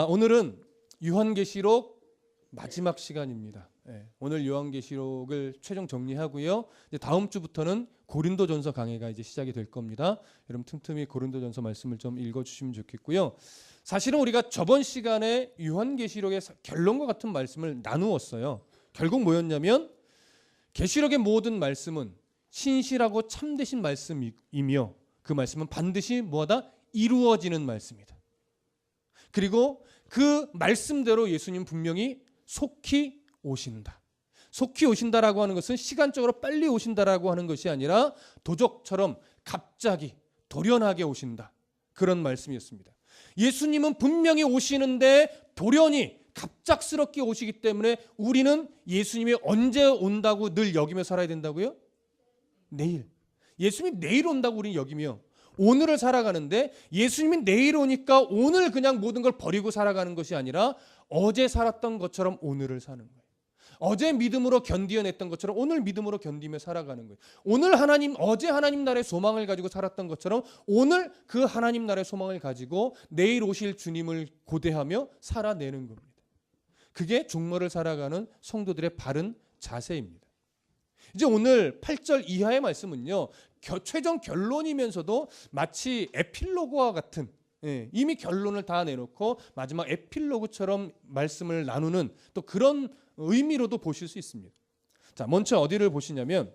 오늘은 요한계시록 마지막 시간입니다. 오늘 요한계시록을 최종 정리하고요. 이제 다음 주부터는 고린도전서 강해가 이제 시작이 될 겁니다. 여러분 틈틈이 고린도전서 말씀을 좀 읽어주시면 좋겠고요. 사실은 우리가 저번 시간에 요한계시록의 결론과 같은 말씀을 나누었어요. 결국 뭐였냐면 계시록의 모든 말씀은 신실하고 참되신 말씀이며 그 말씀은 반드시 뭐하다? 이루어지는 말씀이다. 그리고 그 말씀대로 예수님 분명히 속히 오신다. 속히 오신다라고 하는 것은 시간적으로 빨리 오신다라고 하는 것이 아니라 도적처럼 갑자기 돌연하게 오신다. 그런 말씀이었습니다. 예수님은 분명히 오시는데 돌연히 갑작스럽게 오시기 때문에 우리는 예수님이 언제 온다고 늘 여기며 살아야 된다고요? 내일. 예수님이 내일 온다고 우리는 여기며 오늘을 살아가는데 예수님이 내일 오니까 오늘 그냥 모든 걸 버리고 살아가는 것이 아니라 어제 살았던 것처럼 오늘을 사는 거예요. 어제 믿음으로 견디어냈던 것처럼 오늘 믿음으로 견디며 살아가는 거예요. 오늘 어제 하나님 나라의 소망을 가지고 살았던 것처럼 오늘 그 하나님 나라의 소망을 가지고 내일 오실 주님을 고대하며 살아내는 겁니다. 그게 종말을 살아가는 성도들의 바른 자세입니다. 이제 오늘 8절 이하의 말씀은요, 최종 결론이면서도 마치 에필로그와 같은, 이미 결론을 다 내놓고 마지막 에필로그처럼 말씀을 나누는 또 그런 의미로도 보실 수 있습니다. 자, 먼저 어디를 보시냐면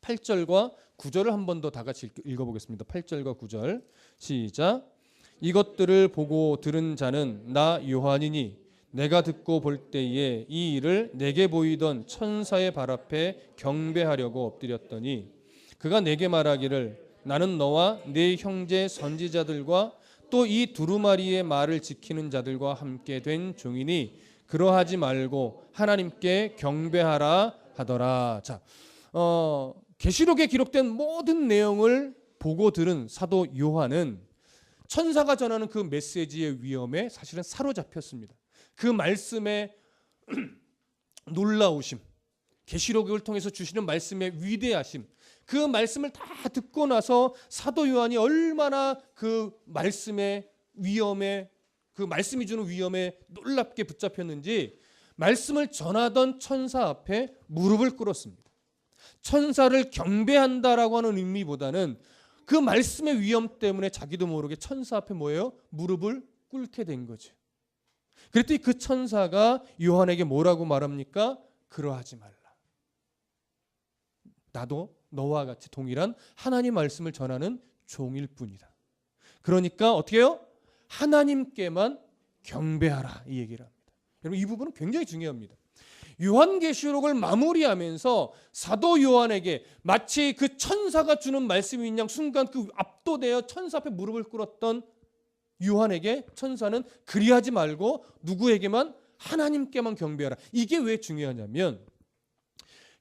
8절과 9절을 한 번 더 다 같이 읽어보겠습니다. 8절과 9절 시작. 이것들을 보고 들은 자는 나 요한이니 내가 듣고 볼 때에 이 일을 내게 보이던 천사의 발 앞에 경배하려고 엎드렸더니 그가 내게 말하기를 나는 너와 네 형제 선지자들과 또 이 두루마리의 말을 지키는 자들과 함께 된 종이니 그러하지 말고 하나님께 경배하라 하더라. 자, 계시록에 기록된 모든 내용을 보고 들은 사도 요한은 천사가 전하는 그 메시지의 위험에 사실은 사로잡혔습니다. 그 말씀의 놀라우심, 계시록을 통해서 주시는 말씀의 위대하심, 그 말씀을 다 듣고 나서 사도 요한이 얼마나 그 말씀의 위험에, 그 말씀이 주는 위험에 놀랍게 붙잡혔는지 말씀을 전하던 천사 앞에 무릎을 꿇었습니다. 천사를 경배한다라고 하는 의미보다는 그 말씀의 위험 때문에 자기도 모르게 천사 앞에 뭐예요? 무릎을 꿇게 된 거죠. 그랬더니 그 천사가 요한에게 뭐라고 말합니까? 그러하지 말라. 나도 너와 같이 동일한 하나님 말씀을 전하는 종일 뿐이다. 그러니까 어떻게 해요? 하나님께만 경배하라, 이 얘기를 합니다. 여러분, 이 부분은 굉장히 중요합니다. 요한계시록을 마무리하면서 사도 요한에게 마치 그 천사가 주는 말씀인 양 순간 그 압도되어 천사 앞에 무릎을 꿇었던 요한에게 천사는 그리하지 말고 누구에게만? 하나님께만 경배하라. 이게 왜 중요하냐면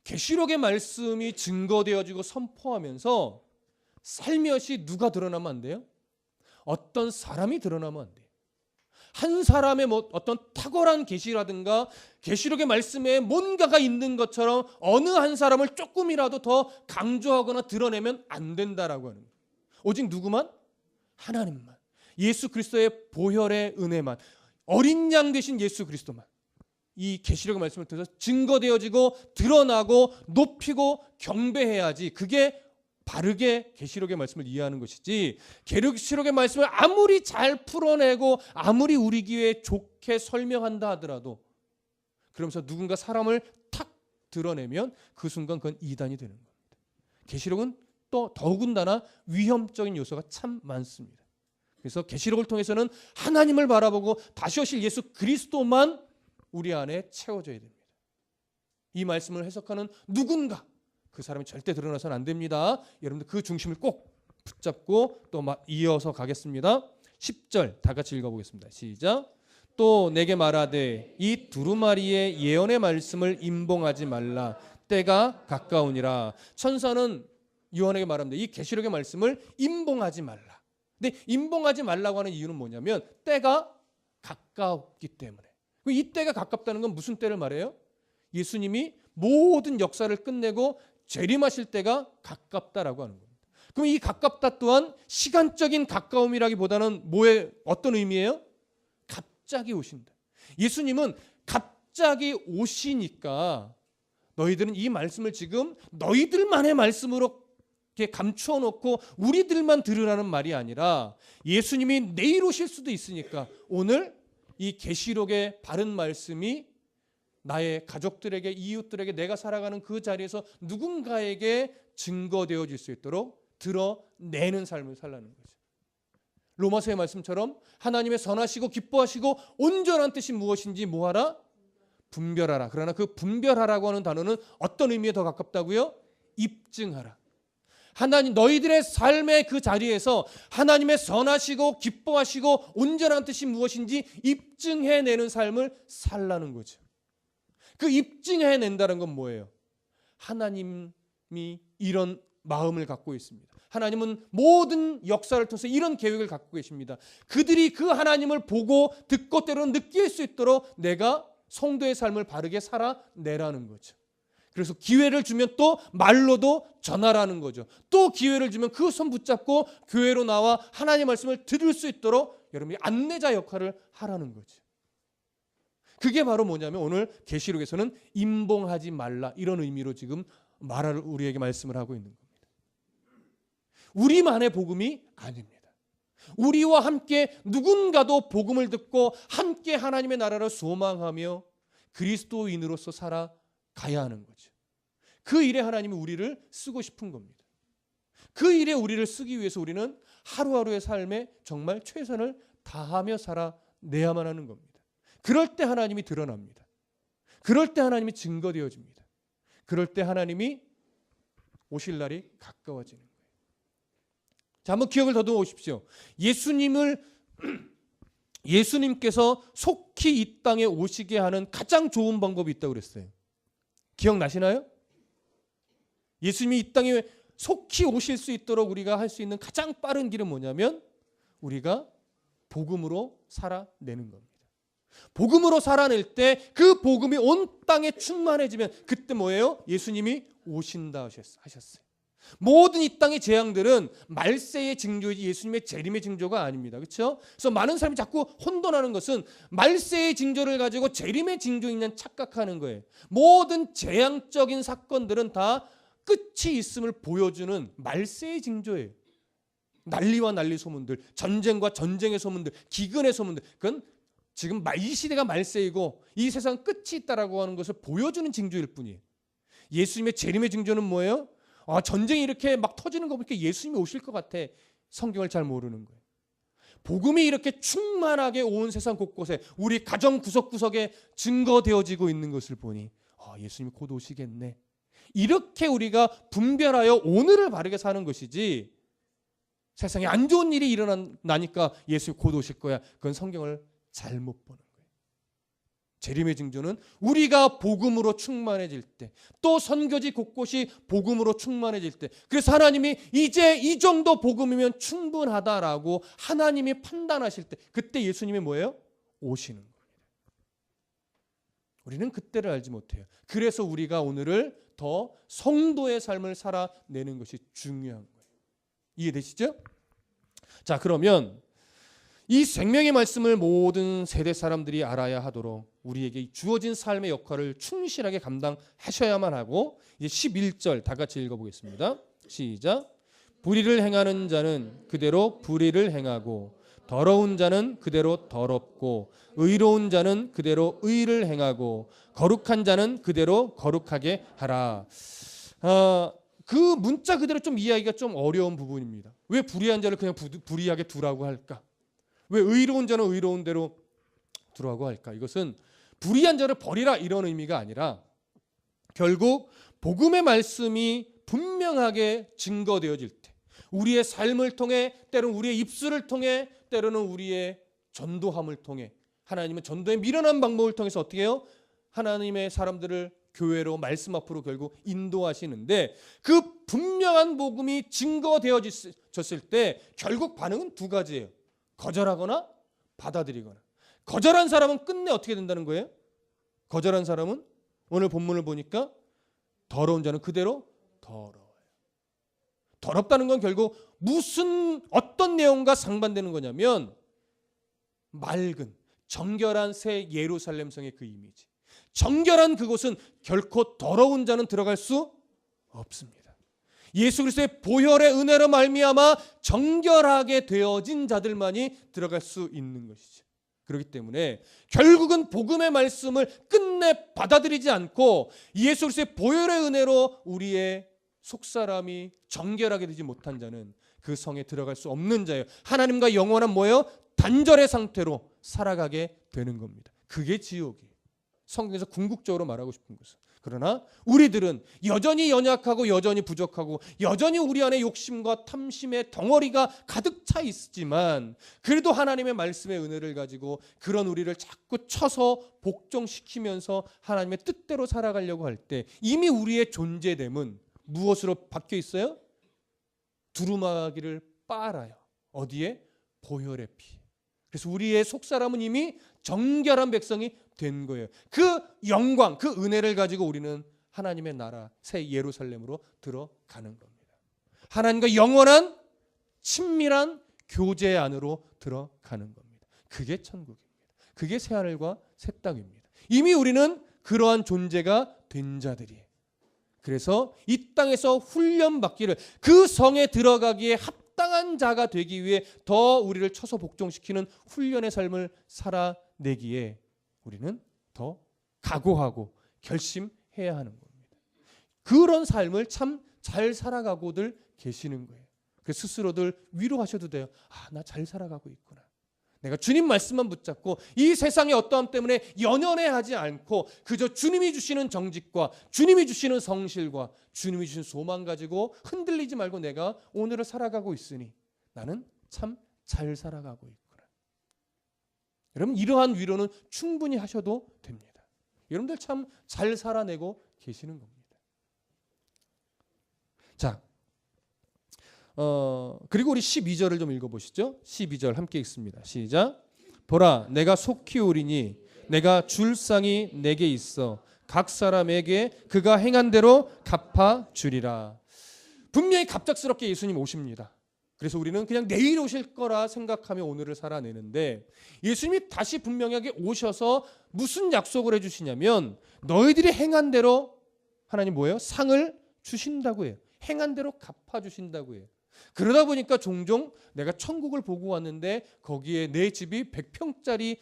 계시록의 말씀이 증거되어지고 선포하면서 살며시 누가 드러나면 안 돼요? 어떤 사람이 드러나면 안 돼요. 한 사람의 어떤 탁월한 계시라든가 계시록의 말씀에 뭔가가 있는 것처럼 어느 한 사람을 조금이라도 더 강조하거나 드러내면 안 된다라고 하는 거예요. 오직 누구만? 하나님만. 예수 그리스도의 보혈의 은혜만, 어린 양 되신 예수 그리스도만 이 계시록의 말씀을 통해서 증거되어지고 드러나고 높이고 경배해야지 그게 바르게 계시록의 말씀을 이해하는 것이지, 계시록의 말씀을 아무리 잘 풀어내고 아무리 우리 귀에 좋게 설명한다 하더라도 그러면서 누군가 사람을 탁 드러내면 그 순간 그건 이단이 되는 겁니다. 계시록은 또 더군다나 위험적인 요소가 참 많습니다. 그래서 계시록을 통해서는 하나님을 바라보고 다시 오실 예수 그리스도만 우리 안에 채워져야 됩니다. 이 말씀을 해석하는 누군가, 그 사람이 절대 드러나서는 안 됩니다. 여러분들 그 중심을 꼭 붙잡고 또 이어서 가겠습니다. 10절 다 같이 읽어보겠습니다. 시작. 또 내게 말하되 이 두루마리의 예언의 말씀을 임봉하지 말라. 때가 가까우니라. 천사는 요한에게 말합니다. 이 계시록의 말씀을 임봉하지 말라. 근데 임봉하지 말라고 하는 이유는 뭐냐면 때가 가까웠기 때문에. 이 때가 가깝다는 건 무슨 때를 말해요? 예수님이 모든 역사를 끝내고 재림하실 때가 가깝다라고 하는 겁니다. 그럼 이 가깝다 또한 시간적인 가까움이라기보다는 어떤 의미예요? 갑자기 오신다. 예수님은 갑자기 오시니까 너희들은 이 말씀을 지금 너희들만의 말씀으로 이렇게 감추어 놓고 우리들만 들으라는 말이 아니라 예수님이 내일 오실 수도 있으니까 오늘 이 계시록의 바른 말씀이 나의 가족들에게, 이웃들에게, 내가 살아가는 그 자리에서 누군가에게 증거되어질 수 있도록 드러내는 삶을 살라는 거죠. 로마서의 말씀처럼 하나님의 선하시고 기뻐하시고 온전한 뜻이 무엇인지 뭐하라? 분별하라. 그러나 그 분별하라고 하는 단어는 어떤 의미에 더 가깝다고요? 입증하라. 하나님, 너희들의 삶의 그 자리에서 하나님의 선하시고 기뻐하시고 온전한 뜻이 무엇인지 입증해내는 삶을 살라는 거죠. 그 입증해낸다는 건 뭐예요? 하나님이 이런 마음을 갖고 있습니다. 하나님은 모든 역사를 통해서 이런 계획을 갖고 계십니다. 그들이 그 하나님을 보고 듣고 때로는 느낄 수 있도록 내가 성도의 삶을 바르게 살아내라는 거죠. 그래서 기회를 주면 또 말로도 전하라는 거죠. 또 기회를 주면 그 손 붙잡고 교회로 나와 하나님의 말씀을 들을 수 있도록 여러분이 안내자 역할을 하라는 거죠. 그게 바로 뭐냐면 오늘 계시록에서는 임봉하지 말라 이런 의미로 지금 우리에게 말씀을 하고 있는 겁니다. 우리만의 복음이 아닙니다. 우리와 함께 누군가도 복음을 듣고 함께 하나님의 나라를 소망하며 그리스도인으로서 살아가야 하는 거죠. 그 일에 하나님이 우리를 쓰고 싶은 겁니다. 그 일에 우리를 쓰기 위해서 우리는 하루하루의 삶에 정말 최선을 다하며 살아내야만 하는 겁니다. 그럴 때 하나님이 드러납니다. 그럴 때 하나님이 증거되어집니다. 그럴 때 하나님이 오실 날이 가까워지는 거예요. 자, 한번 기억을 더듬어 보십시오. 예수님께서 속히 이 땅에 오시게 하는 가장 좋은 방법이 있다고 그랬어요. 기억나시나요? 예수님이 이 땅에 속히 오실 수 있도록 우리가 할 수 있는 가장 빠른 길은 뭐냐면 우리가 복음으로 살아내는 겁니다. 복음으로 살아낼 때 그 복음이 온 땅에 충만해지면 그때 뭐예요? 예수님이 오신다 하셨어요. 모든 이 땅의 재앙들은 말세의 징조이지 예수님의 재림의 징조가 아닙니다. 그렇죠? 그래서 많은 사람이 자꾸 혼돈하는 것은 말세의 징조를 가지고 재림의 징조인 착각하는 거예요. 모든 재앙적인 사건들은 다 끝이 있음을 보여주는 말세의 징조예요. 난리와 난리 소문들, 전쟁과 전쟁의 소문들, 기근의 소문들, 그건 지금 이 시대가 말세이고 이 세상 끝이 있다라고 하는 것을 보여주는 징조일 뿐이에요. 예수님의 재림의 징조는 뭐예요? 전쟁이 이렇게 막 터지는 거 보니까 예수님이 오실 것 같아. 성경을 잘 모르는 거예요. 복음이 이렇게 충만하게 온 세상 곳곳에 우리 가정 구석구석에 증거되어지고 있는 것을 보니 예수님이 곧 오시겠네. 이렇게 우리가 분별하여 오늘을 바르게 사는 것이지 세상에 안 좋은 일이 일어나니까 예수님이 곧 오실 거야. 그건 성경을 잘못 보는 거예요. 재림의 징조는 우리가 복음으로 충만해질 때, 또 선교지 곳곳이 복음으로 충만해질 때, 그래서 하나님이 이제 이 정도 복음이면 충분하다라고 하나님이 판단하실 때, 그때 예수님이 뭐예요? 오시는 겁니다. 우리는 그때를 알지 못해요. 그래서 우리가 오늘을 더 성도의 삶을 살아내는 것이 중요한 거예요. 이해되시죠? 자, 그러면 이 생명의 말씀을 모든 세대 사람들이 알아야 하도록 우리에게 주어진 삶의 역할을 충실하게 감당하셔야만 하고, 이제 11절 다 같이 읽어보겠습니다. 시작. 불의를 행하는 자는 그대로 불의를 행하고, 더러운 자는 그대로 더럽고, 의로운 자는 그대로 의를 행하고, 거룩한 자는 그대로 거룩하게 하라. 그 문자 그대로 좀 이해하기가 좀 어려운 부분입니다. 왜 불의한 자를 그냥 불의하게 두라고 할까? 왜 의로운 자는 의로운 대로 두라고 할까? 이것은 불의한 자를 버리라 이런 의미가 아니라 결국 복음의 말씀이 분명하게 증거되어질 때, 우리의 삶을 통해, 때로는 우리의 입술을 통해, 때로는 우리의 전도함을 통해, 하나님은 전도의 미련한 방법을 통해서 어떻게 해요? 하나님의 사람들을 교회로 말씀 앞으로 결국 인도하시는데, 그 분명한 복음이 증거되어졌을 때 결국 반응은 두 가지예요. 거절하거나 받아들이거나. 거절한 사람은 끝내 어떻게 된다는 거예요? 거절한 사람은 오늘 본문을 보니까 더러운 자는 그대로 더러워요. 더럽다는 건 결국 어떤 내용과 상반되는 거냐면 맑은, 정결한 새 예루살렘 성의 그 이미지. 정결한 그곳은 결코 더러운 자는 들어갈 수 없습니다. 예수 그리스도의 보혈의 은혜로 말미암아 정결하게 되어진 자들만이 들어갈 수 있는 것이죠. 그렇기 때문에 결국은 복음의 말씀을 끝내 받아들이지 않고 예수 그리스도의 보혈의 은혜로 우리의 속사람이 정결하게 되지 못한 자는 그 성에 들어갈 수 없는 자예요. 하나님과 영원한 뭐예요? 단절의 상태로 살아가게 되는 겁니다. 그게 지옥이에요. 성경에서 궁극적으로 말하고 싶은 것은. 그러나 우리들은 여전히 연약하고 여전히 부족하고 여전히 우리 안에 욕심과 탐심의 덩어리가 가득 차 있지만 그래도 하나님의 말씀의 은혜를 가지고 그런 우리를 자꾸 쳐서 복종시키면서 하나님의 뜻대로 살아가려고 할 때 이미 우리의 존재됨은 무엇으로 바뀌어 있어요? 두루마기를 빨아요. 어디에? 보혈의 피. 그래서 우리의 속사람은 이미 정결한 백성이 된 거예요. 그 영광, 그 은혜를 가지고 우리는 하나님의 나라, 새 예루살렘으로 들어가는 겁니다. 하나님과 영원한 친밀한 교제 안으로 들어가는 겁니다. 그게 천국입니다. 그게 새하늘과 새 땅입니다. 이미 우리는 그러한 존재가 된 자들이에요. 그래서 이 땅에서 훈련받기를 그 성에 들어가기에 합당한 자가 되기 위해 더 우리를 쳐서 복종시키는 훈련의 삶을 살아내기에 우리는 더 각오하고 결심해야 하는 겁니다. 그런 삶을 참 잘 살아가고들 계시는 거예요. 그래서 스스로들 위로하셔도 돼요. 아, 나 잘 살아가고 있구나. 내가 주님 말씀만 붙잡고 이 세상의 어떠함 때문에 연연해하지 않고 그저 주님이 주시는 정직과 주님이 주시는 성실과 주님이 주신 소망 가지고 흔들리지 말고 내가 오늘을 살아가고 있으니 나는 참 잘 살아가고 있구나. 여러분 이러한 위로는 충분히 하셔도 됩니다. 여러분들 참 잘 살아내고 계시는 겁니다. 자, 그리고 우리 12절을 좀 읽어보시죠. 12절 함께 읽습니다. 시작. 보라 내가 속히 오리니 내가 줄 상이 내게 있어 각 사람에게 그가 행한 대로 갚아주리라. 분명히 갑작스럽게 예수님 오십니다. 그래서 우리는 그냥 내일 오실 거라 생각하며 오늘을 살아내는데 예수님이 다시 분명하게 오셔서 무슨 약속을 해주시냐면 너희들이 행한 대로 하나님 뭐예요? 상을 주신다고 해요. 행한 대로 갚아주신다고 해요. 그러다 보니까 종종 내가 천국을 보고 왔는데 거기에 내 집이 100평짜리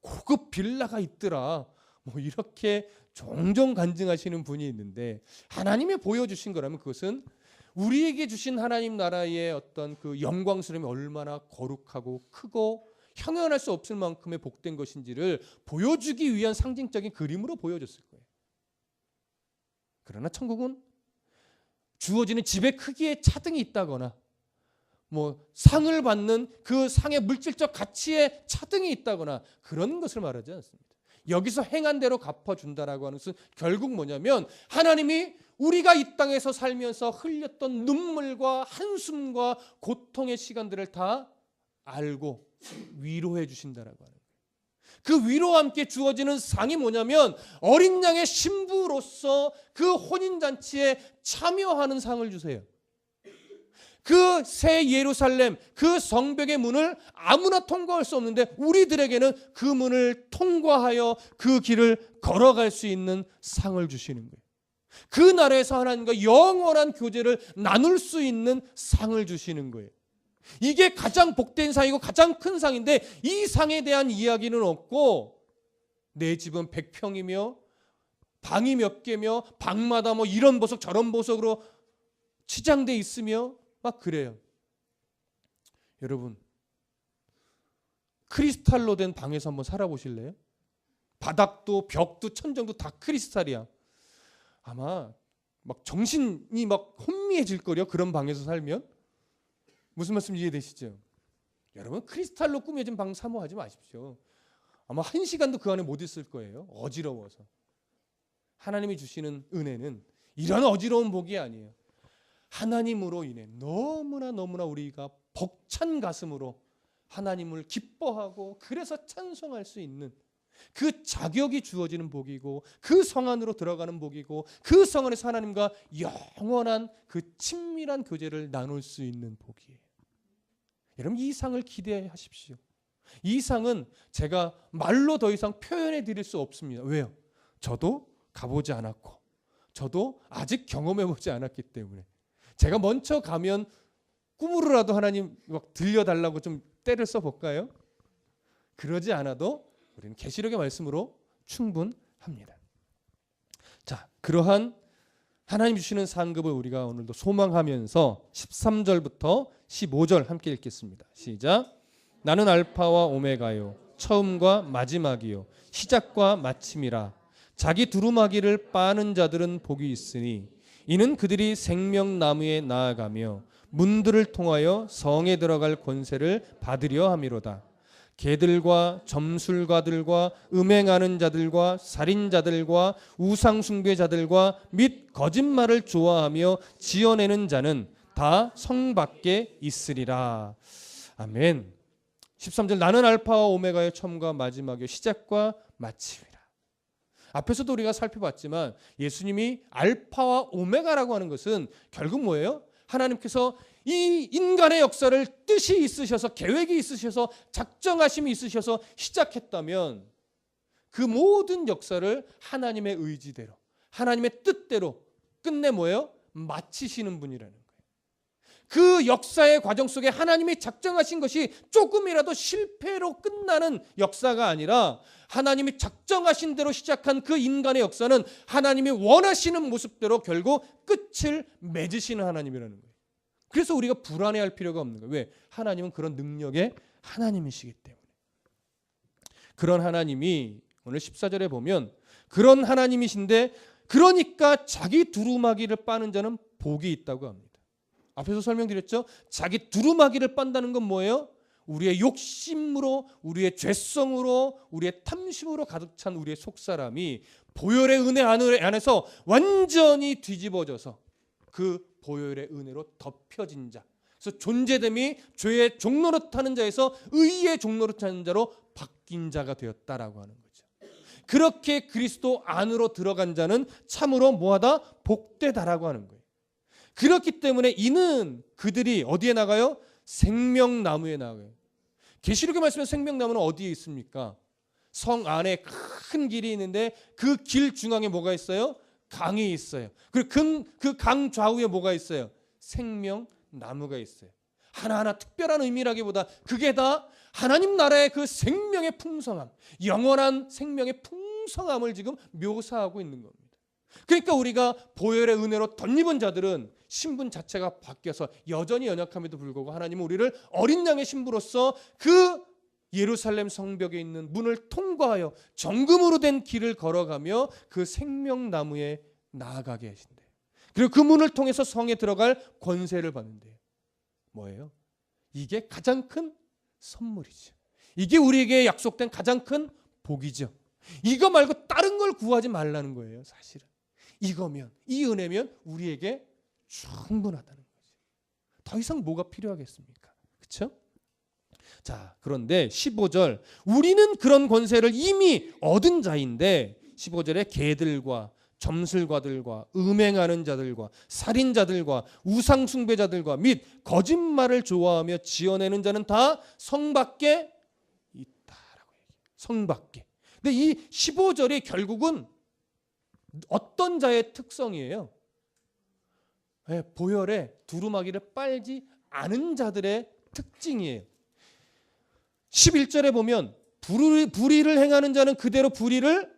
고급 빌라가 있더라. 뭐 이렇게 종종 간증하시는 분이 있는데 하나님이 보여주신 거라면 그것은 우리에게 주신 하나님 나라의 어떤 그 영광스러움이 얼마나 거룩하고 크고 형용할 수 없을 만큼의 복된 것인지를 보여주기 위한 상징적인 그림으로 보여줬을 거예요. 그러나 천국은 주어지는 집의 크기에 차등이 있다거나 뭐 상을 받는 그 상의 물질적 가치에 차등이 있다거나 그런 것을 말하지 않습니다. 여기서 행한 대로 갚아준다라고 하는 것은 결국 뭐냐면 하나님이 우리가 이 땅에서 살면서 흘렸던 눈물과 한숨과 고통의 시간들을 다 알고 위로해 주신다라고 하는 거예요. 그 위로와 함께 주어지는 상이 뭐냐면 어린 양의 신부로서 그 혼인잔치에 참여하는 상을 주세요. 그 새 예루살렘, 그 성벽의 문을 아무나 통과할 수 없는데 우리들에게는 그 문을 통과하여 그 길을 걸어갈 수 있는 상을 주시는 거예요. 그 나라에서 하나님과 영원한 교제를 나눌 수 있는 상을 주시는 거예요. 이게 가장 복된 상이고 가장 큰 상인데 이 상에 대한 이야기는 없고 내 집은 100평이며 방이 몇 개며 방마다 뭐 이런 보석 저런 보석으로 치장돼 있으며 막 그래요. 여러분 크리스탈로 된 방에서 한번 살아보실래요? 바닥도 벽도 천정도 다 크리스탈이야. 아마 막 정신이 막 혼미해질 거려 그런 방에서 살면. 무슨 말씀 이해되시죠? 여러분 크리스탈로 꾸며진 방 사모하지 마십시오. 아마 1시간도 그 안에 못 있을 거예요. 어지러워서. 하나님이 주시는 은혜는 이런 어지러운 복이 아니에요. 하나님으로 인해 너무나 우리가 벅찬 가슴으로 하나님을 기뻐하고 그래서 찬송할 수 있는 그 자격이 주어지는 복이고 그 성 안으로 들어가는 복이고 그 성 안에서 하나님과 영원한 그 친밀한 교제를 나눌 수 있는 복이에요. 여러분 이 상을 기대하십시오. 이 상은 제가 말로 더 이상 표현해 드릴 수 없습니다. 왜요? 저도 가보지 않았고 저도 아직 경험해 보지 않았기 때문에 제가 먼저 가면 꿈으로라도 하나님 막 들려달라고 좀 때를 써볼까요? 그러지 않아도 우리는 계시록의 말씀으로 충분합니다. 자, 그러한 하나님 주시는 상급을 우리가 오늘도 소망하면서 13절부터 15절 함께 읽겠습니다. 시작. 나는 알파와 오메가요 처음과 마지막이요 시작과 마침이라. 자기 두루마기를 빠는 자들은 복이 있으니 이는 그들이 생명나무에 나아가며 문들을 통하여 성에 들어갈 권세를 받으려 함이로다. 개들과 점술가들과 음행하는 자들과 살인자들과 우상숭배자들과 및 거짓말을 좋아하며 지어내는 자는 다 성 밖에 있으리라. 아멘. 13절 나는 알파와 오메가의 처음과 마지막이요 시작과 마침이라. 앞에서도 우리가 살펴봤지만 예수님이 알파와 오메가라고 하는 것은 결국 뭐예요? 하나님께서 이 인간의 역사를 뜻이 있으셔서 계획이 있으셔서 작정하심이 있으셔서 시작했다면 그 모든 역사를 하나님의 의지대로 하나님의 뜻대로 끝내 뭐예요? 마치시는 분이라는 거예요. 그 역사의 과정 속에 하나님이 작정하신 것이 조금이라도 실패로 끝나는 역사가 아니라 하나님이 작정하신 대로 시작한 그 인간의 역사는 하나님이 원하시는 모습대로 결국 끝을 맺으시는 하나님이라는 거예요. 그래서 우리가 불안해할 필요가 없는 거예요. 왜? 하나님은 그런 능력의 하나님이시기 때문에. 그런 하나님이 오늘 14절에 보면 그런 하나님이신데 그러니까 자기 두루마기를 빠는 자는 복이 있다고 합니다. 앞에서 설명드렸죠. 자기 두루마기를 빤다는 건 뭐예요? 우리의 욕심으로 우리의 죄성으로 우리의 탐심으로 가득 찬 우리의 속사람이 보혈의 은혜 안에서 완전히 뒤집어져서 그 보혈의 은혜로 덮여진 자. 그래서 존재됨이 죄의 종노릇하는 자에서 의의 종노릇하는 자로 바뀐 자가 되었다라고 하는 거죠. 그렇게 그리스도 안으로 들어간 자는 참으로 뭐하다? 복되다라고 하는 거예요. 그렇기 때문에 이는 그들이 어디에 나가요? 생명나무에 나가요. 계시록의 말씀에 생명나무는 어디에 있습니까? 성 안에 큰 길이 있는데 그 길 중앙에 뭐가 있어요? 강이 있어요. 그리고 그 강 좌우에 뭐가 있어요? 생명나무가 있어요. 하나하나 특별한 의미라기보다 그게 다 하나님 나라의 그 생명의 풍성함, 영원한 생명의 풍성함을 지금 묘사하고 있는 겁니다. 그러니까 우리가 보혈의 은혜로 덧입은 자들은 신분 자체가 바뀌어서 여전히 연약함에도 불구하고 하나님은 우리를 어린 양의 신부로서 그 예루살렘 성벽에 있는 문을 통과하여 정금으로 된 길을 걸어가며 그 생명나무에 나아가게 하신대요. 그리고 그 문을 통해서 성에 들어갈 권세를 받는대요. 뭐예요? 이게 가장 큰 선물이죠. 이게 우리에게 약속된 가장 큰 복이죠. 이거 말고 다른 걸 구하지 말라는 거예요. 사실은 이거면, 이 은혜면 우리에게 충분하다는 거죠. 더 이상 뭐가 필요하겠습니까? 그렇죠? 자, 그런데 15절 우리는 그런 권세를 이미 얻은 자인데 15절에 개들과 점술가들과 음행하는 자들과 살인자들과 우상숭배자들과 및 거짓말을 좋아하며 지어내는 자는 다 성 밖에 있다라고 얘기해요. 성 밖에. 근데 이 15절이 결국은 어떤 자의 특성이에요? 네, 보혈에 두루마기를 빨지 않은 자들의 특징이에요. 11절에 보면 불의를 행하는 자는 그대로 불의를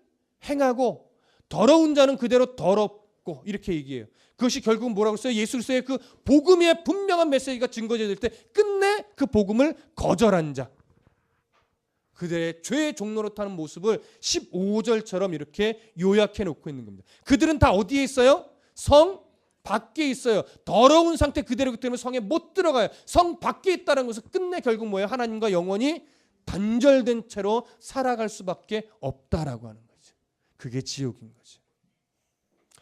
행하고 더러운 자는 그대로 더럽고 이렇게 얘기해요. 그것이 결국 뭐라고 써요? 예수 그리스도의 그 복음의 분명한 메시지가 증거될 때 끝내 그 복음을 거절한 자, 그들의 죄의 종로로 타는 모습을 15절처럼 이렇게 요약해 놓고 있는 겁니다. 그들은 다 어디에 있어요? 성 밖에 있어요. 더러운 상태 그대로기 때문에 성에 못 들어가요. 성 밖에 있다는 것은 끝내 결국 뭐예요? 하나님과 영원히 단절된 채로 살아갈 수밖에 없다라고 하는 거죠. 그게 지옥인 거죠.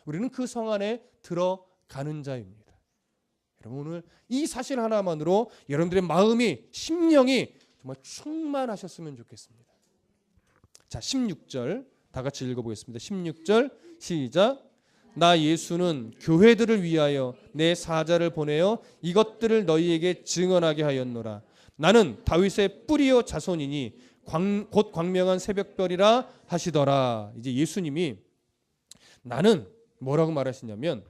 우리는 그 성 안에 들어가는 자입니다. 여러분 오늘 이 사실 하나만으로 여러분들의 마음이 심령이 정말 충만하셨으면 좋겠습니다. 자, 16절 다 같이 읽어보겠습니다. 16절 시작. 나 예수는 교회들을 위하여 내 사자를 보내어 이것들을 너희에게 증언하게 하였노라. 나는 다윗의 뿌리요 자손이니 곧 광명한 새벽별이라 하시더라. 이제 예수님이 나는 뭐라고 말하시냐면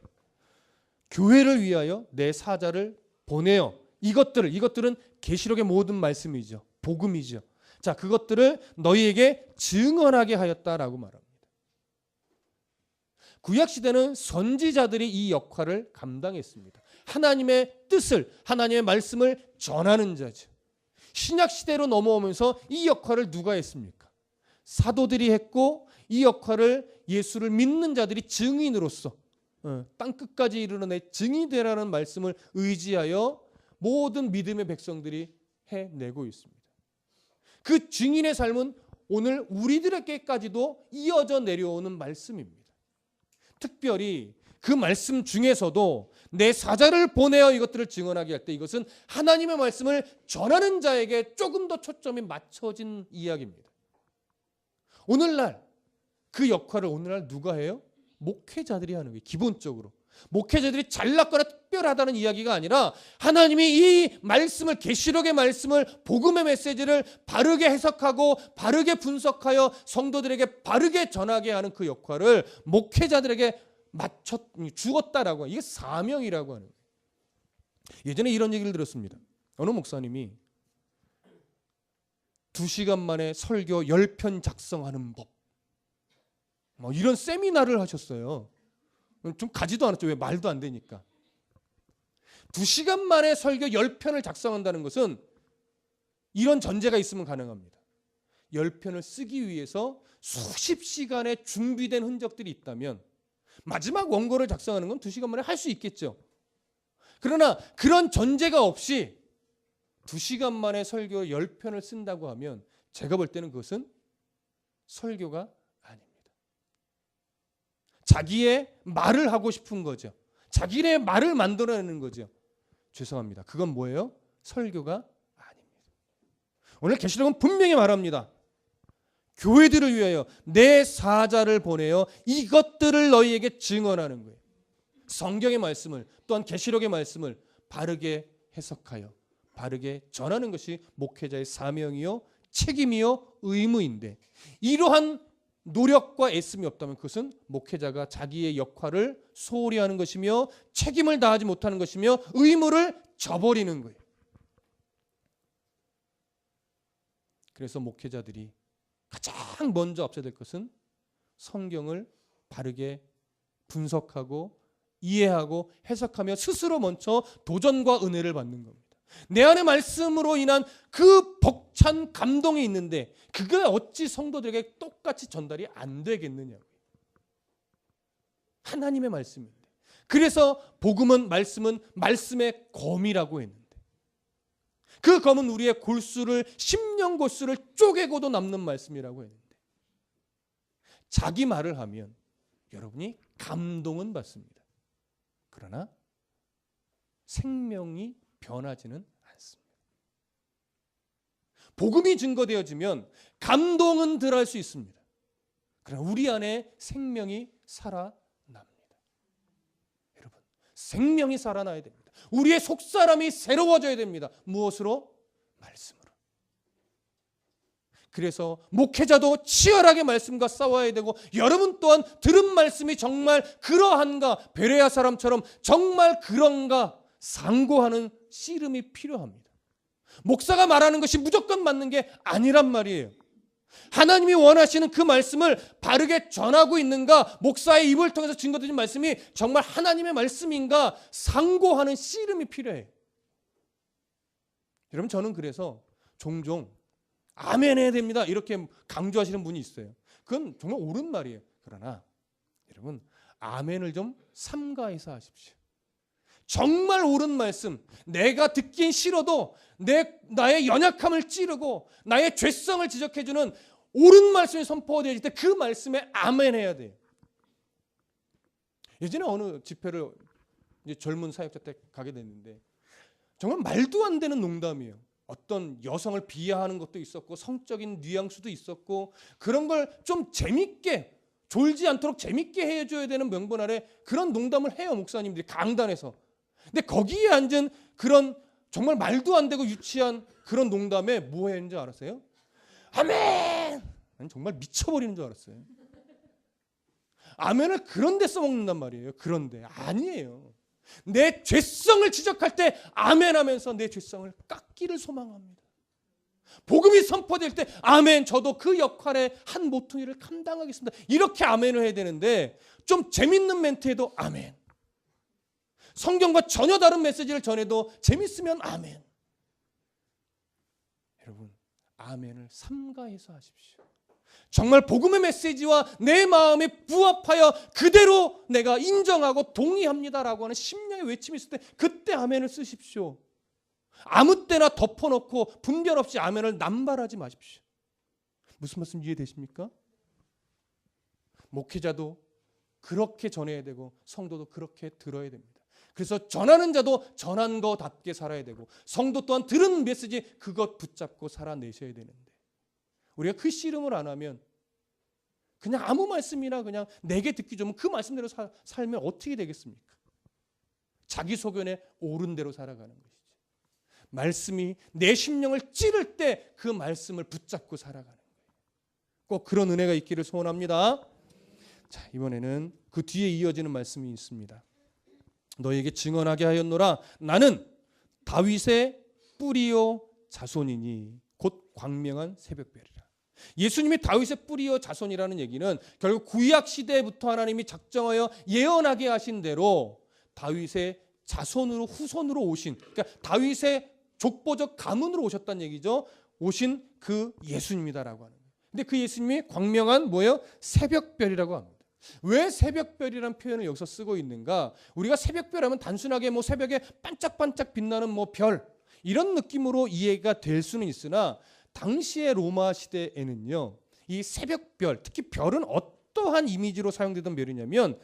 교회를 위하여 내 사자를 보내어 이것들은 계시록의 모든 말씀이죠. 복음이죠. 자, 그것들을 너희에게 증언하게 하였다라고 말합니다. 구약 시대는 선지자들이 이 역할을 감당했습니다. 하나님의 뜻을, 하나님의 말씀을 전하는 자죠. 신약 시대로 넘어오면서 이 역할을 누가 했습니까? 사도들이 했고 이 역할을 예수를 믿는 자들이 증인으로서 땅끝까지 이르러내 증인이 되라는 말씀을 의지하여 모든 믿음의 백성들이 해내고 있습니다. 그 증인의 삶은 오늘 우리들에게까지도 이어져 내려오는 말씀입니다. 특별히 그 말씀 중에서도 내 사자를 보내어 이것들을 증언하게 할 때 이것은 하나님의 말씀을 전하는 자에게 조금 더 초점이 맞춰진 이야기입니다. 오늘날 그 역할을 오늘날 누가 해요? 목회자들이 하는 거예요. 기본적으로. 목회자들이 잘났거나 특별하다는 이야기가 아니라 하나님이 이 말씀을, 계시록의 말씀을, 복음의 메시지를 바르게 해석하고 바르게 분석하여 성도들에게 바르게 전하게 하는 그 역할을 목회자들에게 맞춰 주었다라고. 이게 사명이라고 하는 거예요. 예전에 이런 얘기를 들었습니다. 어느 목사님이 2시간 만에 설교 10편 작성하는 법, 이런 세미나를 하셨어요. 좀 가지도 않았죠. 왜? 말도 안 되니까. 2시간 만에 설교 10편을 작성한다는 것은 이런 전제가 있으면 가능합니다. 10편을 쓰기 위해서 수십 시간의 준비된 흔적들이 있다면 마지막 원고를 작성하는 건 2시간 만에 할 수 있겠죠. 그러나 그런 전제가 없이 2시간 만에 설교 10편을 쓴다고 하면 제가 볼 때는 그것은 설교가 아닙니다. 자기의 말을 하고 싶은 거죠. 자기의 말을 만들어내는 거죠. 죄송합니다. 그건 뭐예요? 설교가 아닙니다. 오늘 계시록은 분명히 말합니다. 교회들을 위하여 내 사자를 보내어 이것들을 너희에게 증언하는 거예요. 성경의 말씀을, 또한 계시록의 말씀을 바르게 해석하여 바르게 전하는 것이 목회자의 사명이요 책임이요 의무인데, 이러한 노력과 애씀이 없다면 그것은 목회자가 자기의 역할을 소홀히 하는 것이며 책임을 다하지 못하는 것이며 의무를 저버리는 거예요. 그래서 목회자들이 가장 먼저 앞서야 될 것은 성경을 바르게 분석하고 이해하고 해석하며 스스로 먼저 도전과 은혜를 받는 겁니다. 내 안의 말씀으로 인한 그 벅찬 감동이 있는데 그게 어찌 성도들에게 똑같이 전달이 안 되겠느냐고요. 하나님의 말씀인데. 그래서 복음은, 말씀은 말씀의 검이라고 했는데 그 검은 우리의 골수를, 심령 골수를 쪼개고도 남는 말씀이라고 했는데 자기 말을 하면 여러분이 감동은 받습니다. 그러나 생명이 변하지는 않습니다. 복음이 증거되어지면 감동은 덜 할 수 있습니다. 그러나 우리 안에 생명이 살아납니다. 여러분, 생명이 살아나야 됩니다. 우리의 속사람이 새로워져야 됩니다. 무엇으로? 말씀으로. 그래서 목회자도 치열하게 말씀과 싸워야 되고 여러분 또한 들은 말씀이 정말 그러한가, 베레아 사람처럼 정말 그런가 상고하는 씨름이 필요합니다. 목사가 말하는 것이 무조건 맞는 게 아니란 말이에요. 하나님이 원하시는 그 말씀을 바르게 전하고 있는가, 목사의 입을 통해서 증거되는 말씀이 정말 하나님의 말씀인가 상고하는 씨름이 필요해요. 여러분, 저는 그래서 종종 아멘 해야 됩니다 이렇게 강조하시는 분이 있어요. 그건 정말 옳은 말이에요. 그러나 여러분, 아멘을 좀 삼가해서 하십시오. 정말 옳은 말씀, 내가 듣긴 싫어도 나의 연약함을 찌르고 나의 죄성을 지적해주는 옳은 말씀이 선포되어질 때 그 말씀에 아멘 해야 돼요. 예전에 어느 집회를 이제 젊은 사역자 때 가게 됐는데 정말 말도 안 되는 농담이에요. 어떤 여성을 비하하는 것도 있었고 성적인 뉘앙스도 있었고 그런 걸 좀 재밌게, 졸지 않도록 재밌게 해줘야 되는 명분 아래 그런 농담을 해요, 목사님들이 강단에서. 근데 거기에 앉은 그런 정말 말도 안 되고 유치한 그런 농담에 뭐 했는 줄 알았어요? 아멘! 난 정말 미쳐버리는 줄 알았어요. 아멘을 그런데 써먹는단 말이에요. 그런데 아니에요. 내 죄성을 지적할 때 아멘 하면서 내 죄성을 깎기를 소망합니다. 복음이 선포될 때 아멘, 저도 그 역할의 한 모퉁이를 감당하겠습니다. 이렇게 아멘을 해야 되는데 좀 재밌는 멘트에도 아멘. 성경과 전혀 다른 메시지를 전해도 재밌으면 아멘. 여러분, 아멘을 삼가해서 하십시오. 정말 복음의 메시지와 내 마음에 부합하여 그대로 내가 인정하고 동의합니다라고 하는 심령의 외침이 있을 때 그때 아멘을 쓰십시오. 아무 때나 덮어놓고 분별 없이 아멘을 남발하지 마십시오. 무슨 말씀 이해되십니까? 목회자도 그렇게 전해야 되고 성도도 그렇게 들어야 됩니다. 그래서 전하는 자도 전한 거답게 살아야 되고 성도 또한 들은 메시지 그것 붙잡고 살아내셔야 되는데 우리가 그 씨름을 안 하면 그냥 아무 말씀이나 그냥 내게 듣기 좋으면 그 말씀대로 살면 어떻게 되겠습니까? 자기 소견에 옳은 대로 살아가는 것이죠. 말씀이 내 심령을 찌를 때 그 말씀을 붙잡고 살아가는 거예요. 꼭 그런 은혜가 있기를 소원합니다. 자, 이번에는 그 뒤에 이어지는 말씀이 있습니다. 너에게 증언하게 하였노라. 나는 다윗의 뿌리요 자손이니 곧 광명한 새벽별이라. 예수님이 다윗의 뿌리요 자손이라는 얘기는 결국 구약 시대부터 하나님이 작정하여 예언하게 하신 대로 다윗의 자손으로 후손으로 오신, 그러니까 다윗의 족보적 가문으로 오셨다는 얘기죠. 오신 그 예수님이다라고 하는 거예요. 근데 그 예수님이 광명한 뭐예요? 새벽별이라고 합니다. 왜 새벽별이라는 표현을 여기서 쓰고 있는가? 우리가 새벽별 하면 단순하게 뭐 새벽에 반짝반짝 빛나는 뭐 별 이런 느낌으로 이해가 될 수는 있으나 당시의 로마 시대에는요, 이 새벽별, 특히 별은 어떠한 이미지로 사용되던 별이냐면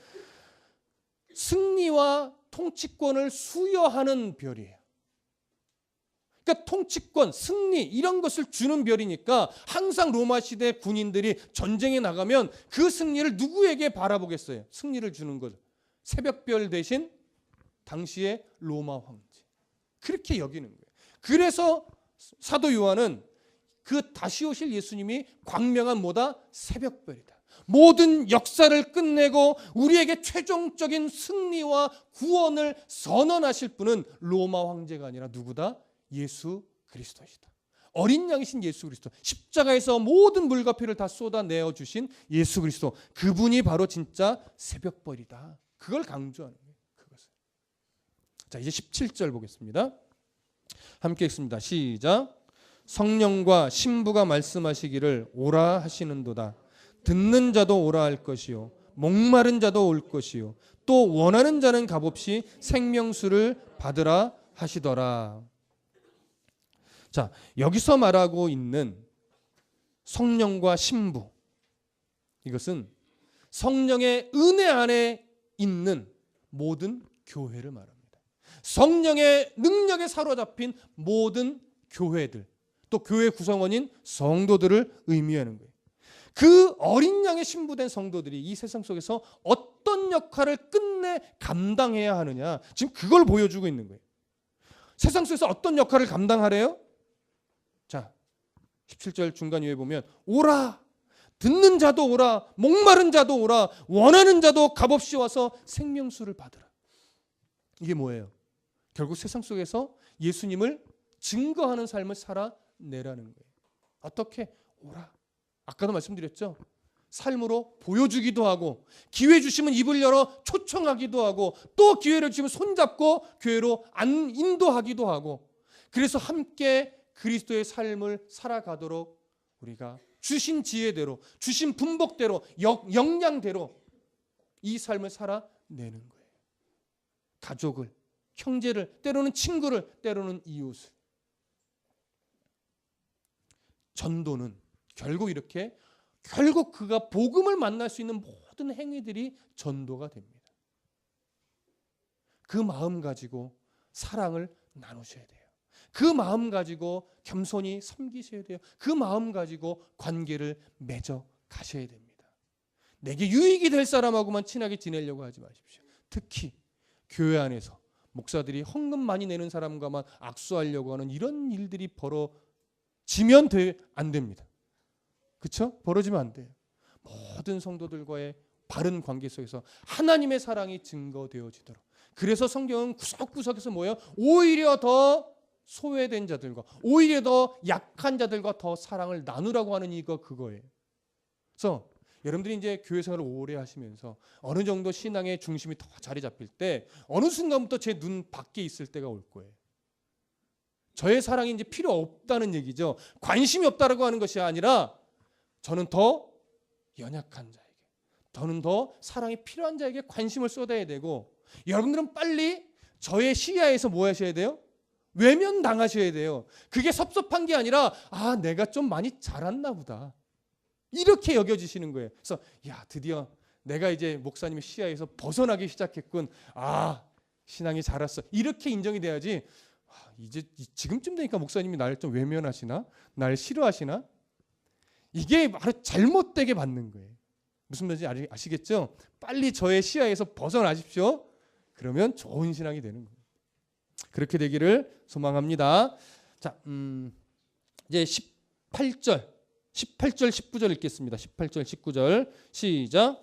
승리와 통치권을 수여하는 별이에요. 그러니까 통치권, 승리 이런 것을 주는 별이니까 항상 로마 시대 군인들이 전쟁에 나가면 그 승리를 누구에게 바라보겠어요? 승리를 주는 거죠. 새벽별 대신 당시의 로마 황제. 그렇게 여기는 거예요. 그래서 사도 요한은 그 다시 오실 예수님이 광명한 뭐다? 새벽별이다. 모든 역사를 끝내고 우리에게 최종적인 승리와 구원을 선언하실 분은 로마 황제가 아니라 누구다? 예수 그리스도이시다. 어린 양이신 예수 그리스도, 십자가에서 모든 물과 피를 다 쏟아내어 주신 예수 그리스도, 그분이 바로 진짜 새벽별이다. 그걸 강조하는 거예요. 그것을. 자, 이제 17절 보겠습니다. 함께 읽습니다. 시작. 성령과 신부가 말씀하시기를 오라 하시는도다. 듣는 자도 오라 할 것이요 목마른 자도 올 것이요 또 원하는 자는 값없이 생명수를 받으라 하시더라. 자, 여기서 말하고 있는 성령과 신부, 이것은 성령의 은혜 안에 있는 모든 교회를 말합니다. 성령의 능력에 사로잡힌 모든 교회들, 또 교회 구성원인 성도들을 의미하는 거예요. 그 어린 양의 신부된 성도들이 이 세상 속에서 어떤 역할을 끝내 감당해야 하느냐, 지금 그걸 보여주고 있는 거예요. 세상 속에서 어떤 역할을 감당하래요? 자, 17절 중간 위에 보면 오라, 듣는 자도 오라, 목마른 자도 오라, 원하는 자도 값없이 와서 생명수를 받으라. 이게 뭐예요? 결국 세상 속에서 예수님을 증거하는 삶을 살아내라는 거예요. 어떻게? 오라. 아까도 말씀드렸죠. 삶으로 보여주기도 하고, 기회 주시면 입을 열어 초청하기도 하고, 또 기회를 주시면 손잡고 교회로 인도하기도 하고, 그래서 함께 그리스도의 삶을 살아가도록 우리가 주신 지혜대로, 주신 분복대로, 역량대로 이 삶을 살아내는 거예요. 가족을, 형제를, 때로는 친구를, 때로는 이웃을. 전도는 결국 그가 복음을 만날 수 있는 모든 행위들이 전도가 됩니다. 그 마음 가지고 사랑을 나누셔야 돼요. 그 마음 가지고 겸손히 섬기셔야 돼요. 그 마음 가지고 관계를 맺어 가셔야 됩니다. 내게 유익이 될 사람하고만 친하게 지내려고 하지 마십시오. 특히 교회 안에서 목사들이 헌금 많이 내는 사람과만 악수하려고 하는 이런 일들이 벌어지면 안 됩니다. 그렇죠? 벌어지면 안 돼요. 모든 성도들과의 바른 관계 속에서 하나님의 사랑이 증거되어지도록. 그래서 성경은 구석구석에서 뭐예요? 오히려 더 소외된 자들과 오히려 더 약한 자들과 더 사랑을 나누라고 하는 그거예요. 그래서 여러분들이 이제 교회 생활을 오래 하시면서 어느 정도 신앙의 중심이 더 자리 잡힐 때 어느 순간부터 제 눈 밖에 있을 때가 올 거예요. 저의 사랑이 이제 필요 없다는 얘기죠. 관심이 없다라고 하는 것이 아니라 저는 더 연약한 자에게, 저는 더 사랑이 필요한 자에게 관심을 쏟아야 되고, 여러분들은 빨리 저의 시야에서 뭐 하셔야 돼요? 외면당하셔야 돼요. 그게 섭섭한 게 아니라 내가 좀 많이 자랐나 보다, 이렇게 여겨지시는 거예요. 그래서 드디어 내가 이제 목사님의 시야에서 벗어나기 시작했군. 신앙이 자랐어. 이렇게 인정이 돼야지. 이제 지금쯤 되니까 목사님이 나를 좀 외면하시나? 날 싫어하시나? 이게 바로 잘못되게 받는 거예요. 무슨 말인지 아시겠죠? 빨리 저의 시야에서 벗어나십시오. 그러면 좋은 신앙이 되는 거예요. 그렇게 되기를 소망합니다. 자, 이제 18절, 19절 읽겠습니다. 18절, 19절 시작.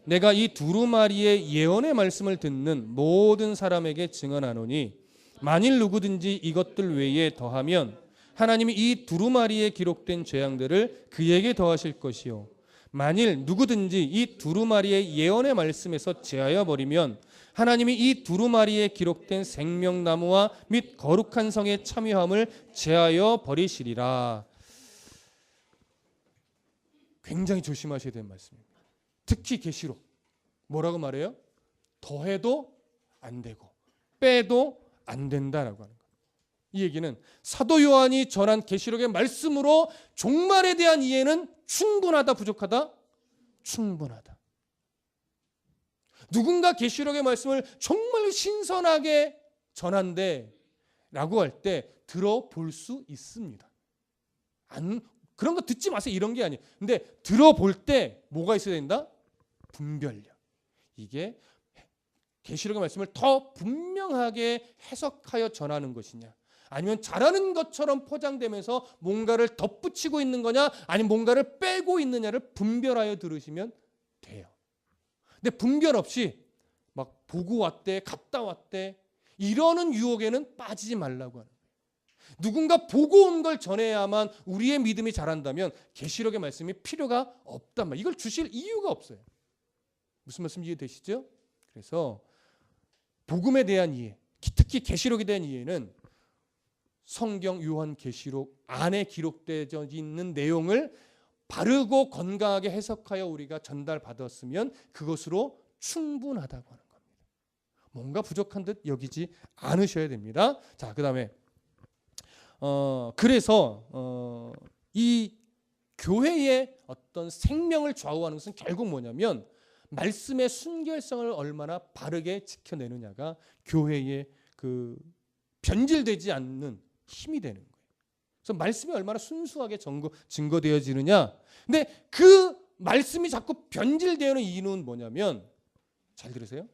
내가 이 두루마리의 예언의 말씀을 듣는 모든 사람에게 증언하노니 만일 누구든지 이것들 외에 더하면 하나님이 이 두루마리에 기록된 재앙들을 그에게 더하실 것이요, 만일 누구든지 이 두루마리의 예언의 말씀에서 제하여 버리면 하나님이 이 두루마리에 기록된 생명나무와 및 거룩한 성의 참여함을 제하여 버리시리라. 굉장히 조심하셔야 되는 말씀입니다. 특히 계시록 뭐라고 말해요? 더해도 안 되고 빼도 안 된다라고 하는 거예요. 이 얘기는 사도 요한이 전한 계시록의 말씀으로 종말에 대한 이해는 충분하다, 부족하다? 충분하다. 누군가 계시록의 말씀을 정말 신선하게 전한대 라고 할 때 들어볼 수 있습니다. 그런 거 듣지 마세요, 이런 게 아니에요. 근데 들어볼 때 뭐가 있어야 된다? 분별력. 이게 계시록의 말씀을 더 분명하게 해석하여 전하는 것이냐, 아니면 잘하는 것처럼 포장되면서 뭔가를 덧붙이고 있는 거냐, 아니면 뭔가를 빼고 있느냐를 분별하여 들으시면 돼요. 근데 분별 없이 막 보고 왔대, 갔다 왔대 이러는 유혹에는 빠지지 말라고 하는 거예요. 누군가 보고 온 걸 전해야만 우리의 믿음이 자란다면 계시록의 말씀이 필요가 없단 말이에요. 이걸 주실 이유가 없어요. 무슨 말씀 이해되시죠? 그래서 복음에 대한 이해, 특히 계시록에 대한 이해는 성경 요한계시록 안에 기록되어 있는 내용을 바르고 건강하게 해석하여 우리가 전달받았으면 그것으로 충분하다고 하는 겁니다. 뭔가 부족한 듯 여기지 않으셔야 됩니다. 자, 그다음에 그래서 이 교회의 어떤 생명을 좌우하는 것은 결국 뭐냐면 말씀의 순결성을 얼마나 바르게 지켜내느냐가 교회의 그 변질되지 않는 힘이 되는 거예요. 그래서 말씀이 얼마나 순수하게 증거되어지느냐. 근데 그 말씀이 자꾸 변질되는 이유는 뭐냐면, 잘 들으세요.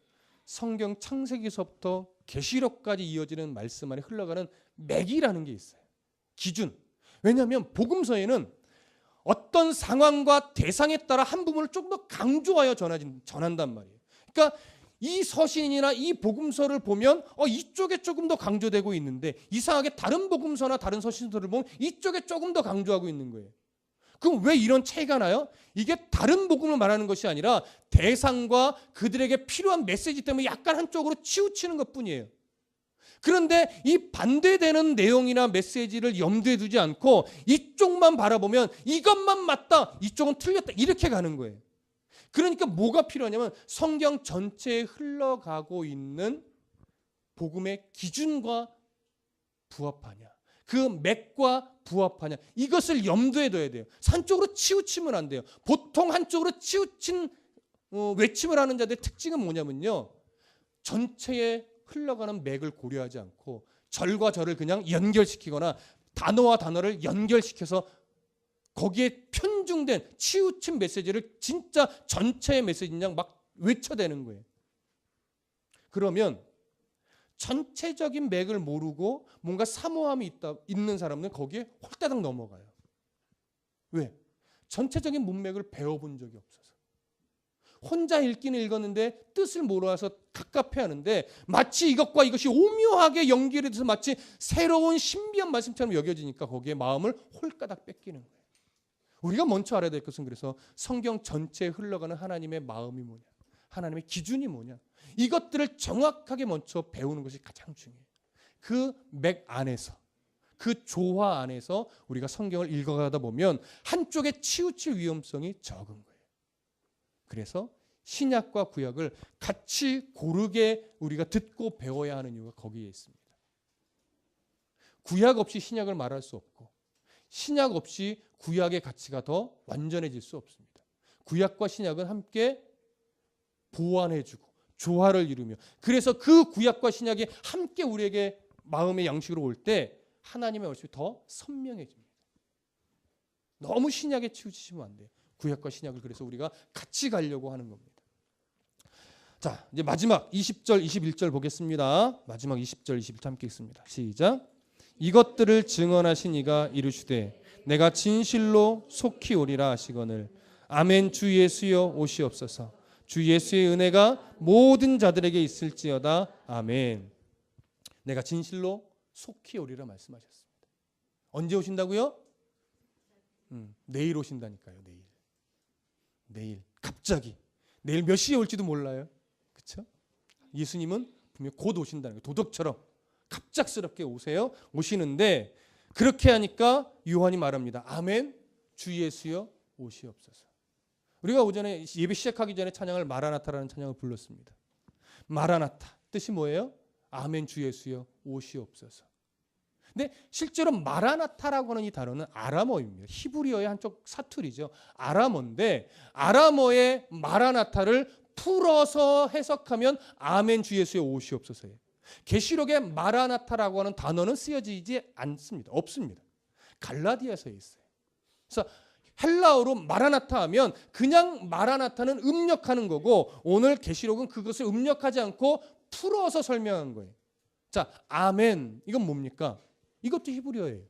성경 창세기서부터 계시록까지 이어지는 말씀 안에 흘러가는 맥이라는 게 있어요. 기준. 왜냐하면 복음서에는 어떤 상황과 대상에 따라 한 부분을 좀 더 강조하여 전한단 말이에요. 그러니까 이 서신이나 이 복음서를 보면 이쪽에 조금 더 강조되고 있는데 이상하게 다른 복음서나 다른 서신서를 보면 이쪽에 조금 더 강조하고 있는 거예요. 그럼 왜 이런 차이가 나요? 이게 다른 복음을 말하는 것이 아니라 대상과 그들에게 필요한 메시지 때문에 약간 한쪽으로 치우치는 것뿐이에요. 그런데 이 반대되는 내용이나 메시지를 염두에 두지 않고 이쪽만 바라보면 이것만 맞다, 이쪽은 틀렸다, 이렇게 가는 거예요. 그러니까 뭐가 필요하냐면 성경 전체에 흘러가고 있는 복음의 기준과 부합하냐, 그 맥과 부합하냐, 이것을 염두에 둬야 돼요. 한쪽으로 치우치면 안 돼요. 보통 한쪽으로 치우친 외침을 하는 자들의 특징은 뭐냐면요, 전체에 흘러가는 맥을 고려하지 않고 절과 절을 그냥 연결시키거나 단어와 단어를 연결시켜서 거기에 편중된 치우친 메시지를 진짜 전체의 메시지인 양 막 외쳐대는 거예요. 그러면 전체적인 맥을 모르고 뭔가 사모함이 있는 사람은 거기에 홀다닥 넘어가요. 왜? 전체적인 문맥을 배워본 적이 없어서. 혼자 읽기는 읽었는데 뜻을 몰라서 갑갑해하는데 마치 이것과 이것이 오묘하게 연결돼서 마치 새로운 신비한 말씀처럼 여겨지니까 거기에 마음을 홀가닥 뺏기는 거예요. 우리가 먼저 알아야 될 것은 그래서 성경 전체에 흘러가는 하나님의 마음이 뭐냐, 하나님의 기준이 뭐냐, 이것들을 정확하게 먼저 배우는 것이 가장 중요해요. 그 맥 안에서, 그 조화 안에서 우리가 성경을 읽어가다 보면 한쪽에 치우칠 위험성이 적은 거예요. 그래서 신약과 구약을 같이 고르게 우리가 듣고 배워야 하는 이유가 거기에 있습니다. 구약 없이 신약을 말할 수 없고 신약 없이 구약의 가치가 더 완전해질 수 없습니다. 구약과 신약은 함께 보완해주고 조화를 이루며, 그래서 그 구약과 신약이 함께 우리에게 마음의 양식으로 올 때 하나님의 말씀이 더 선명해집니다. 너무 신약에 치우치시면 안 돼요. 구약과 신약을 그래서 우리가 같이 가려고 하는 겁니다. 자, 이제 마지막 20절, 21절 보겠습니다. 마지막 20절, 21절 함께 읽습니다. 시작. 이것들을 증언하신 이가 이르시되 내가 진실로 속히 오리라 하시거늘 아멘. 주 예수여 오시옵소서. 주 예수의 은혜가 모든 자들에게 있을지어다. 아멘. 내가 진실로 속히 오리라 말씀하셨습니다. 언제 오신다고요? 내일 오신다니까요. 내일 갑자기 내일 몇 시에 올지도 몰라요. 그렇죠? 예수님은 분명 곧 오신다는 거예요. 도덕처럼 갑작스럽게 오시는데 그렇게 하니까 요한이 말합니다. 아멘. 주 예수여 오시옵소서. 우리가 오전에 예배 시작하기 전에 찬양을 마라나타라는 찬양을 불렀습니다. 마라나타 뜻이 뭐예요? 아멘. 주 예수여 오시옵소서. 근데 실제로 마라나타라고 하는 이 단어는 아람어입니다. 히브리어의 한쪽 사투리죠. 아람어인데 아람어의 마라나타를 풀어서 해석하면 아멘. 주 예수여 오시옵소서예요. 계시록에 마라나타라고 하는 단어는 쓰여지지 않습니다. 없습니다. 갈라디아서에 있어요. 그래서 헬라어로 마라나타 하면 그냥 마라나타는 음력하는 거고 오늘 계시록은 그것을 음력하지 않고 풀어서 설명한 거예요. 자, 아멘. 이건 뭡니까? 이것도 히브리어예요.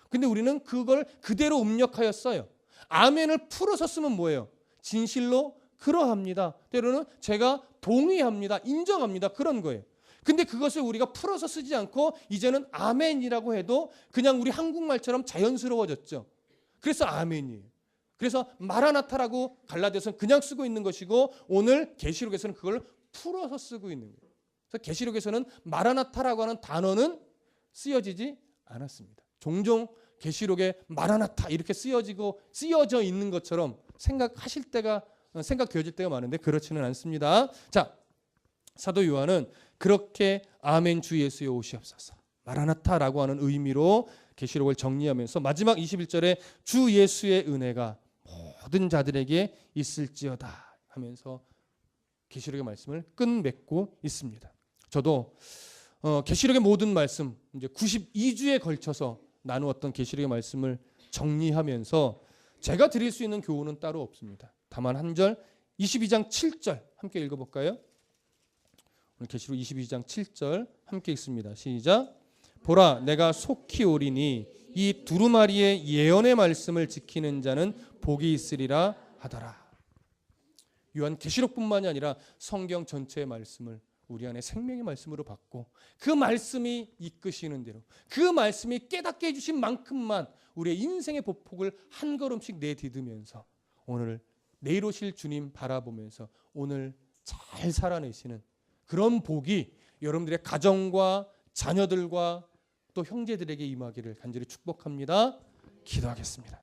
근데 우리는 그걸 그대로 음력하여 써요. 아멘을 풀어서 쓰면 뭐예요? 진실로 그러합니다. 때로는 제가 동의합니다. 인정합니다. 그런 거예요. 근데 그것을 우리가 풀어서 쓰지 않고 이제는 아멘이라고 해도 그냥 우리 한국말처럼 자연스러워졌죠. 그래서 아멘이에요. 그래서 마라나타라고 갈라디아서는 그냥 쓰고 있는 것이고 오늘 계시록에서는 그걸 풀어서 쓰고 있는 거예요. 그래서 계시록에서는 마라나타라고 하는 단어는 쓰여지지 않았습니다. 종종 계시록에 마라나타 이렇게 쓰여져 있는 것처럼 생각되어질 때가 많은데 그렇지는 않습니다. 자, 사도 요한은 그렇게 아멘. 주 예수여 오시옵소서. 마라나타라고 하는 의미로 계시록을 정리하면서 마지막 21절에 주 예수의 은혜가 모든 자들에게 있을지어다 하면서 계시록의 말씀을 끝맺고 있습니다. 저도 계시록의 모든 말씀 이제 92주에 걸쳐서 나누었던 계시록의 말씀을 정리하면서 제가 드릴 수 있는 교훈은 따로 없습니다. 다만 한 절 22장 7절 함께 읽어볼까요? 오늘 계시록 22장 7절 함께 읽습니다. 시작. 보라 내가 속히 오리니 이 두루마리의 예언의 말씀을 지키는 자는 복이 있으리라 하더라. 요한 계시록뿐만이 아니라 성경 전체의 말씀을 우리 안에 생명의 말씀으로 받고 그 말씀이 이끄시는 대로 그 말씀이 깨닫게 해주신 만큼만 우리의 인생의 보폭을 한 걸음씩 내디디면서 오늘 내일 오실 주님 바라보면서 오늘 잘 살아내시는 그런 복이 여러분들의 가정과 자녀들과 또 형제들에게 임하기를 간절히 축복합니다. 기도하겠습니다.